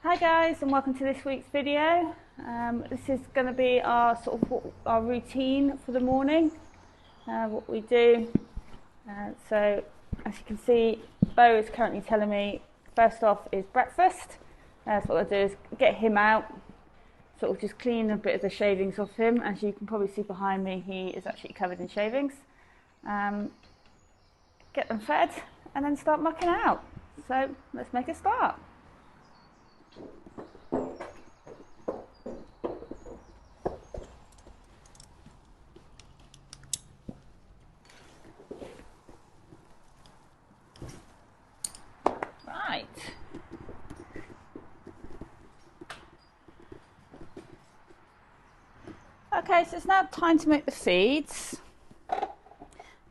Hi guys, and welcome to this week's video. This is going to be our our routine for the morning, what we do. So as you can see, Beau is currently telling me first off is breakfast. So what I'll do is get him out, sort of just clean a bit of the shavings off him. As you can probably see behind me, he is actually covered in shavings. Get them fed and then start mucking out. So let's make a start. Right. Okay, so it's now time to make the feeds.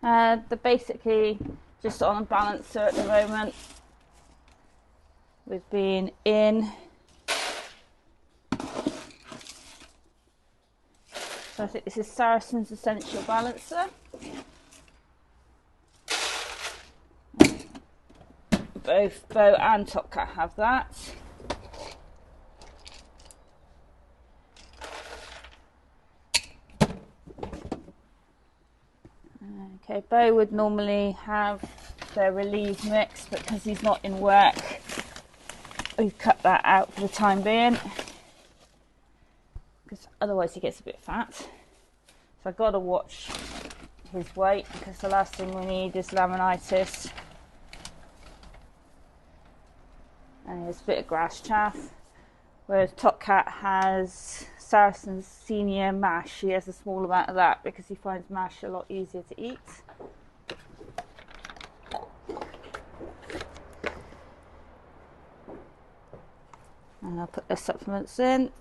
They're basically just on a balancer at the moment. We've been in. So I think this is Saracen's Essential Balancer. Both Beau and Top Cat have that. Okay, Beau would normally have their Relieve mix, but because he's not in work, we've cut that out for the time being, because otherwise he gets a bit fat. So I've got to watch his weight, because the last thing we need is laminitis. And there's a bit of grass chaff. Whereas Top Cat has Saracen's Senior Mash. He has a small amount of that because he finds mash a lot easier to eat. And I'll put the supplements in.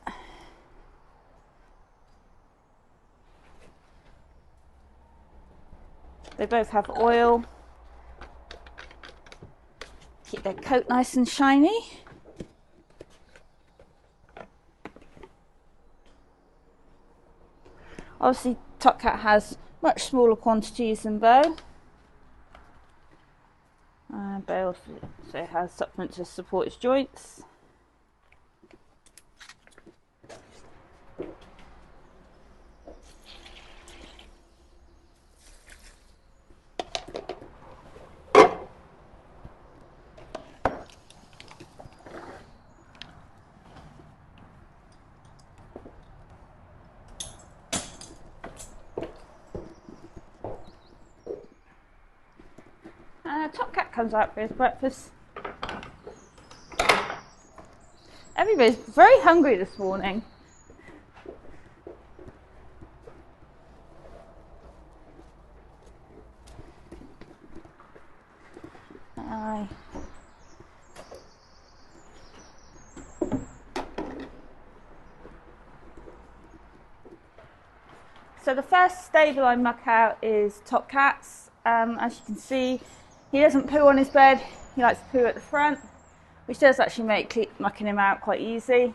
They both have oil. Keep their coat nice and shiny. Obviously, Top Cat has much smaller quantities than Beau. Beau also has supplements to support his joints. Top Cat comes out for his breakfast. Everybody's very hungry this morning. So the first stable I muck out is Top Cat's. As you can see, he doesn't poo on his bed, he likes to poo at the front, which does actually make mucking him out quite easy.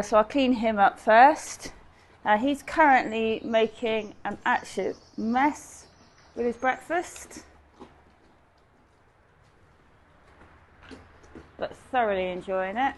So I'll clean him up first. He's currently making an absolute mess with his breakfast, but thoroughly enjoying it.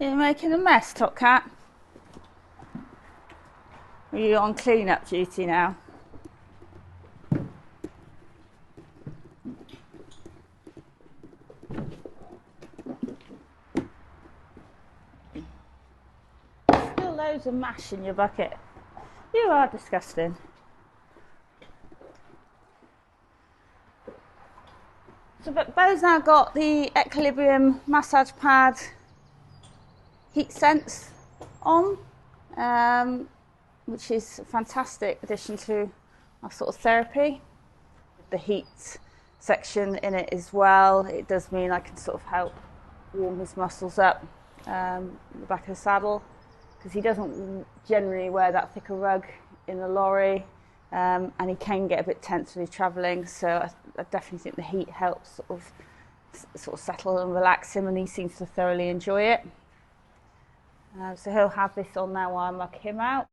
You're making a mess, Top Cat. Are you on clean-up duty now? Still loads of mash in your bucket. You are disgusting. So Beau's now got the Equilibrium massage pad heat sense on, which is a fantastic addition to our sort of therapy. The heat section in it as well, it does mean I can sort of help warm his muscles up in the back of the saddle, because he doesn't generally wear that thicker rug in the lorry, and he can get a bit tense when he's travelling, so I definitely think the heat helps sort of settle and relax him, and he seems to thoroughly enjoy it. So he'll have this on now while I muck him out.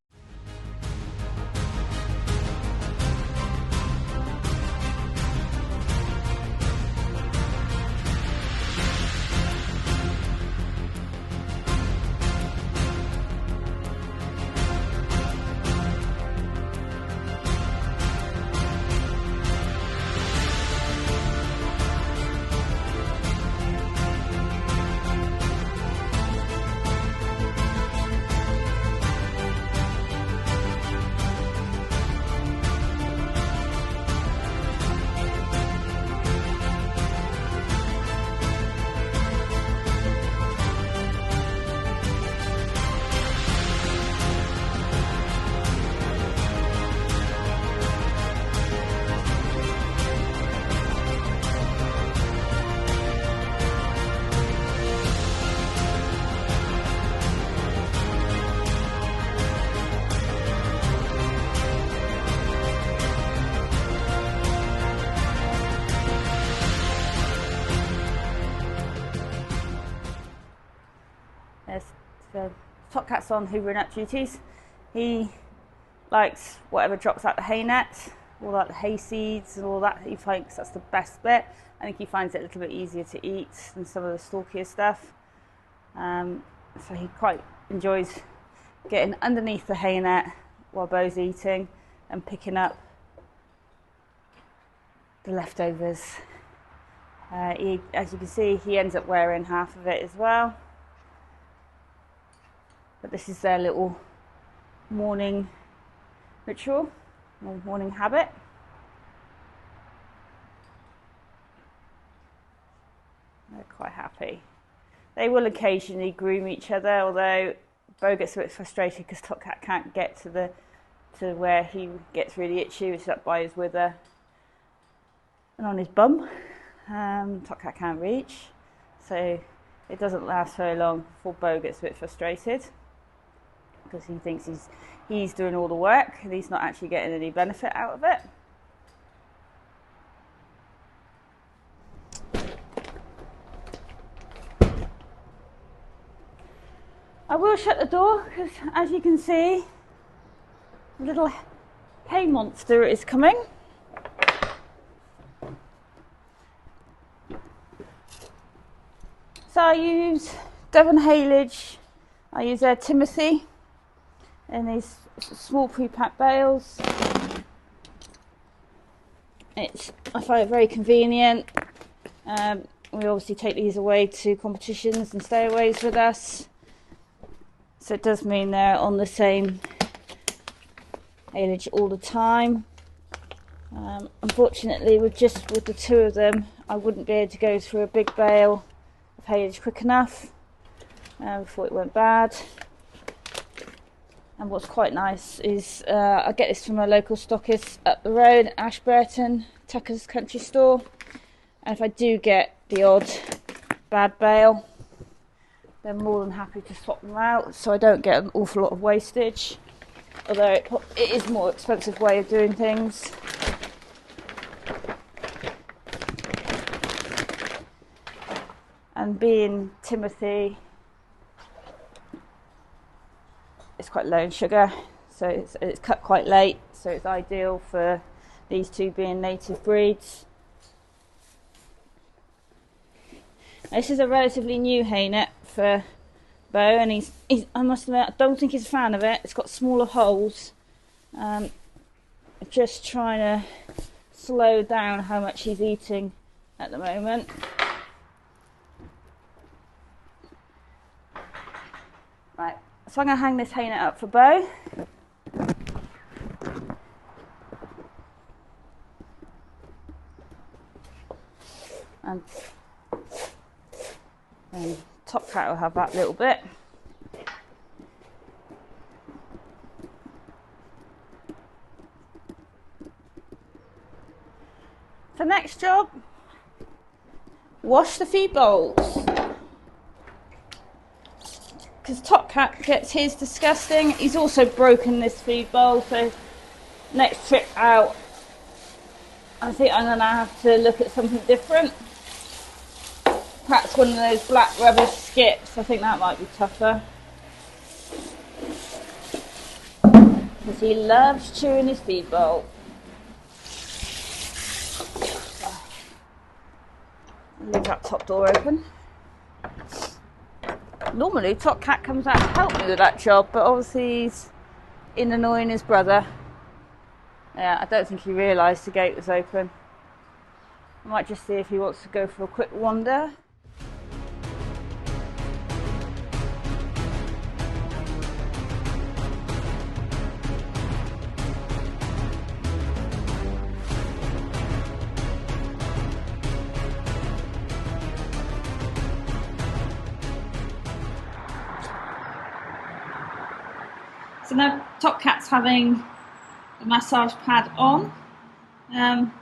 There's the Top Cat's on hoovering up duties. He likes whatever drops out the hay net, all that, the hay seeds and all that. He thinks that's the best bit. I think he finds it a little bit easier to eat than some of the stalkier stuff. So he quite enjoys getting underneath the hay net while Beau's eating and picking up the leftovers. As you can see, he ends up wearing half of it as well. But this is their little morning ritual, or morning habit. They're quite happy. They will occasionally groom each other, although Beau gets a bit frustrated because Top Cat can't get to where he gets really itchy, which is up by his wither and on his bum. Top Cat can't reach, so it doesn't last very long before Beau gets a bit frustrated, because he thinks he's doing all the work and he's not actually getting any benefit out of it. I will shut the door because, as you can see, a little hay monster is coming. So I use Devon haylage, I use Timothy in these small pre-packed bales. I find it very convenient. We obviously take these away to competitions and stayaways with us, so it does mean they're on the same haylage all the time. Unfortunately, with the two of them, I wouldn't be able to go through a big bale of haylage quick enough before it went bad. And what's quite nice is I get this from a local stockist up the road, Ashburton, Tucker's Country Store. And if I do get the odd bad bale, they're more than happy to swap them out, so I don't get an awful lot of wastage. Although it is a more expensive way of doing things. And being Timothy, it's quite low in sugar, so it's cut quite late, so it's ideal for these two being native breeds. This is a relatively new hay net for Beau, and he's I must admit, I don't think he's a fan of it. It's got smaller holes. Just trying to slow down how much he's eating at the moment. Right, so I'm going to hang this hanger up for Beau. And Top Cat will have that little bit. For next job, wash the feed bowls. Because Top Cat gets his disgusting. He's also broken this feed bowl, so next trip out, I think I'm going to have to look at something different. Perhaps one of those black rubber skips. I think that might be tougher. Because he loves chewing his feed bowl. Leave that top door open. Normally Top Cat comes out to help me with that job, but obviously he's in annoying his brother. Yeah, I don't think he realised the gate was open. I might just see if he wants to go for a quick wander. So now Top Cat's having the massage pad on.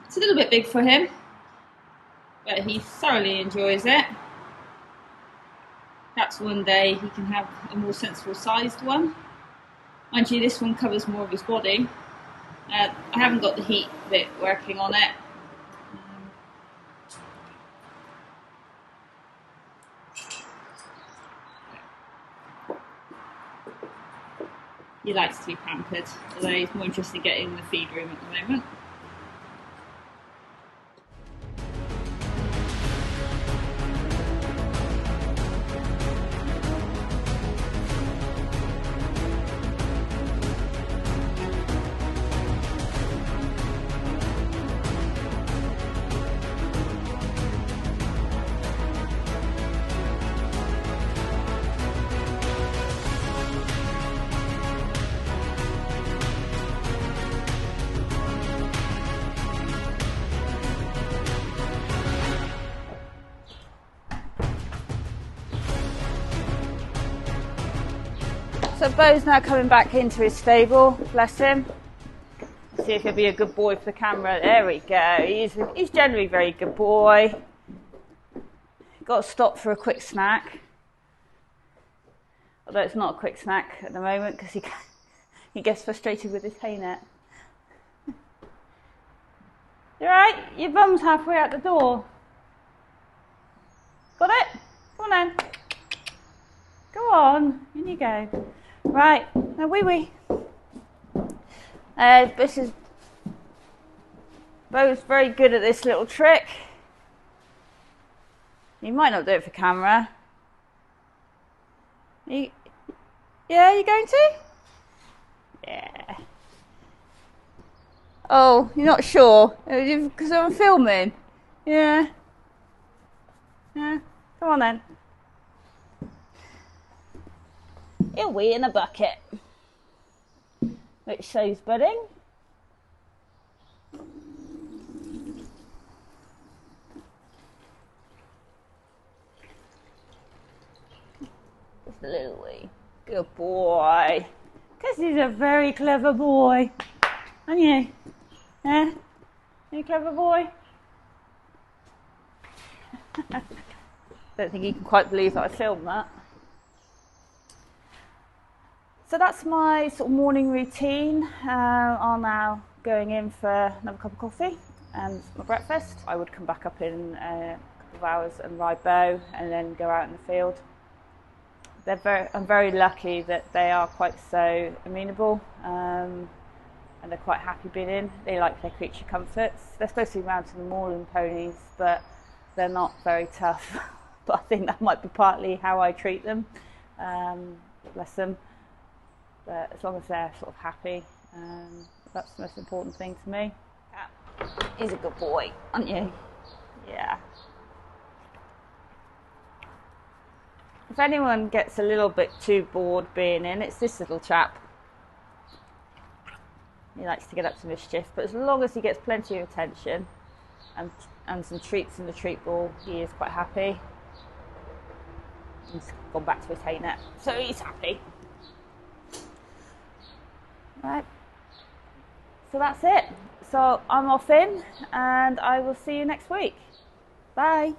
It's a little bit big for him, but he thoroughly enjoys it. Perhaps one day he can have a more sensible sized one. Mind you, this one covers more of his body. I haven't got the heat bit working on it. He likes to be pampered, although he's more interested in getting in the feed room at the moment. So Beau's now coming back into his stable, bless him. Let's see if he'll be a good boy for the camera. There we go. He's generally a very good boy. Got to stop for a quick snack. Although it's not a quick snack at the moment because he gets frustrated with his hay net. You alright? Your bum's halfway out the door. Got it? Come on then. Go on. In you go. Right, now wee. This is Beau's very good at this little trick. You might not do it for camera. Yeah, you going to? Yeah. Oh, you're not sure? Because I'm filming? Yeah. Yeah, come on then. He'll wee in a bucket, which shows budding. Just a little wee. Good boy. Because he's a very clever boy. Aren't you? Yeah? Are you a clever boy? Don't think he can quite believe that I filmed that. So that's my sort of morning routine. I'm now going in for another cup of coffee and my breakfast. I would come back up in a couple of hours and ride Beau and then go out in the field. I'm very lucky that they are quite so amenable and they're quite happy being in. They like their creature comforts. They're supposed to be mountain moorland ponies, but they're not very tough. But I think that might be partly how I treat them. Bless them. But as long as they're sort of happy, that's the most important thing to me. He's a good boy, aren't you? Yeah. If anyone gets a little bit too bored being in, it's this little chap. He likes to get up to mischief, but as long as he gets plenty of attention and some treats in the treat ball, he is quite happy. He's gone back to his hay net, so he's happy. Right. So that's it. So I'm off in, and I will see you next week. Bye.